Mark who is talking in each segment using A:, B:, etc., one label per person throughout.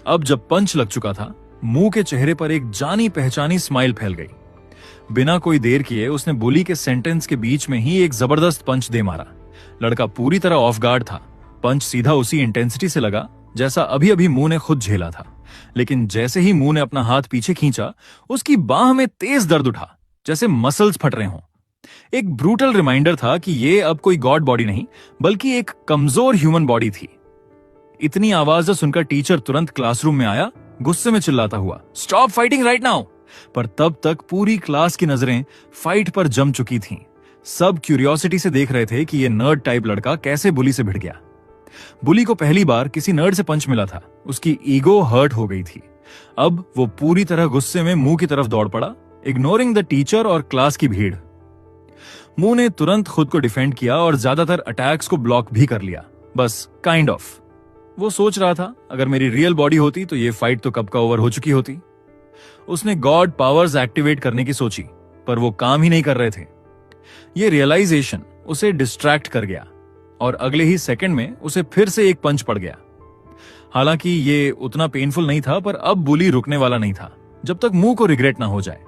A: अब जब पंच लग चुका था, मुंह के चेहरे पर एक जानी पहचानी स्माइल फैल गई। बिना कोई देर किए उसने बुली के सेंटेंस के बीच में ही एक जबरदस्त पंच दे मारा। लड़का पूरी तरह ऑफ गार्ड था। पंच सीधा उसी इंटेंसिटी से लगा जैसा अभी अभी मुंह ने खुद झेला था। लेकिन जैसे ही मुंह ने अपना हाथ पीछे खींचा, उसकी बाह में तेज दर्द उठा, जैसे मसल्स फट रहे हों। एक ब्रूटल रिमाइंडर था कि ये अब कोई गॉड बॉडी नहीं, बल्कि एक कमजोर ह्यूमन बॉडी थी। इतनी आवाज सुनकर टीचर तुरंत क्लासरूम में आया, गुस्से में चिल्लाता हुआ, स्टॉप फाइटिंग राइट नाउ। पर तब तक पूरी क्लास की नजरें फाइट पर जम चुकी थीं। सब क्यूरियोसिटी से देख रहे थे कि ये नर्ड टाइप लड़का कैसे बुली से भिड़ गया। बुली को पहली बार किसी नर्ड से पंच मिला था। उसकी ईगो हर्ट हो गई थी। अब वो पूरी तरह गुस्से में मुंह की तरफ दौड़ पड़ा, इग्नोरिंग द टीचर और क्लास की भीड़। मुंह ने तुरंत खुद को डिफेंड किया और ज्यादातर अटैक्स को ब्लॉक भी कर लिया, बस काइंड ऑफ। वो सोच रहा था, अगर मेरी रियल बॉडी होती तो ये फाइट तो कब का ओवर हो चुकी होती। उसने गॉड पावर्स एक्टिवेट करने की सोची, पर वो काम ही नहीं कर रहे थे। ये रियलाइजेशन उसे डिस्ट्रैक्ट कर गया और अगले ही सेकंड में उसे फिर से एक पंच पड़ गया। हालांकि ये उतना पेनफुल नहीं था, पर अब बुली रुकने वाला नहीं था जब तक मुंह को रिग्रेट ना हो जाए।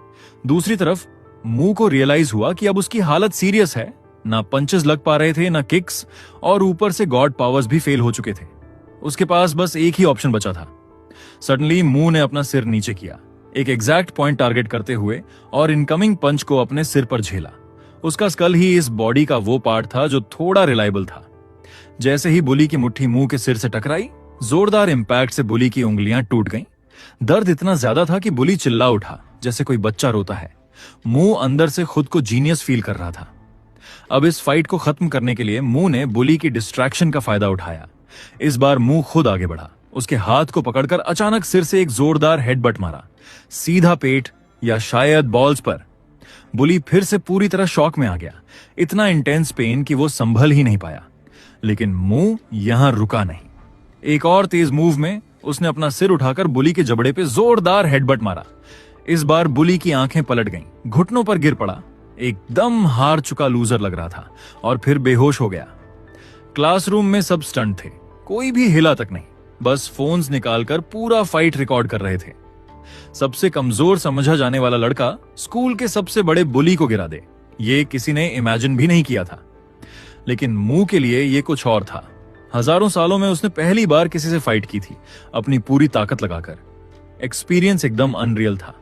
A: दूसरी तरफ मुंह को रियलाइज हुआ कि अब उसकी हालत सीरियस है। ना पंचेस लग पा रहे थे, ना किक्स, और ऊपर से गॉड पावर्स भी फेल हो चुके थे। उसके पास बस एक ही ऑप्शन बचा था। सडनली मुंह ने अपना सिर नीचे किया, एक एग्जैक्ट पॉइंट टारगेट करते हुए, और इनकमिंग पंच को अपने सिर पर झेला। उसका स्कल ही इस बॉडी का वो पार्ट था जो थोड़ा रिलायबल था। जैसे ही बुली की मुट्ठी मुंह के सिर से टकराई, जोरदार इंपैक्ट से बुली की उंगलियां टूट गईं। दर्द इतना ज्यादा था कि बुली चिल्ला उठा, जैसे कोई बच्चा रोता है। मुंह अंदर से खुद को जीनियस फील कर रहा था। अब इस फाइट को खत्म करने के लिए मुंह ने बुली की डिस्ट्रैक्शन का फायदा उठाया। इस बार मुंह खुद आगे बढ़ा, उसके हाथ को पकड़कर अचानक सिर से एक जोरदार हेडबट मारा, सीधा पेट या शायद बॉल्स पर। बुली फिर से पूरी तरह शॉक में आ गया। इतना इंटेंस पेन कि वो संभल ही नहीं पाया। लेकिन मुंह यहां रुका नहीं। एक और तेज मूव में उसने अपना सिर उठाकर बुली के जबड़े पे जोरदार हेडबट मारा। इस बार बुली की आंखें पलट गईं, घुटनों पर गिर पड़ा, एकदम हार चुका लूजर लग रहा था, और फिर बेहोश हो गया। क्लासरूम में सब स्टंट थे, कोई भी हिला तक नहीं, बस फोन्स निकालकर पूरा फाइट रिकॉर्ड कर रहे थे। सबसे कमजोर समझा जाने वाला लड़का स्कूल के सबसे बड़े बुली को गिरा दे, ये किसी ने इमेजिन भी नहीं किया था। लेकिन मुंह के लिए ये कुछ और था। हजारों सालों में उसने पहली बार किसी से फाइट की थी, अपनी पूरी ताकत लगाकर। एक्सपीरियंस एकदम अनरियल था,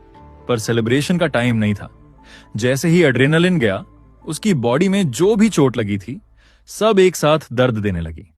A: पर सेलिब्रेशन का टाइम नहीं था। जैसे ही एड्रेनालिन गया, उसकी बॉडी में जो भी चोट लगी थी, सब एक साथ दर्द देने लगी।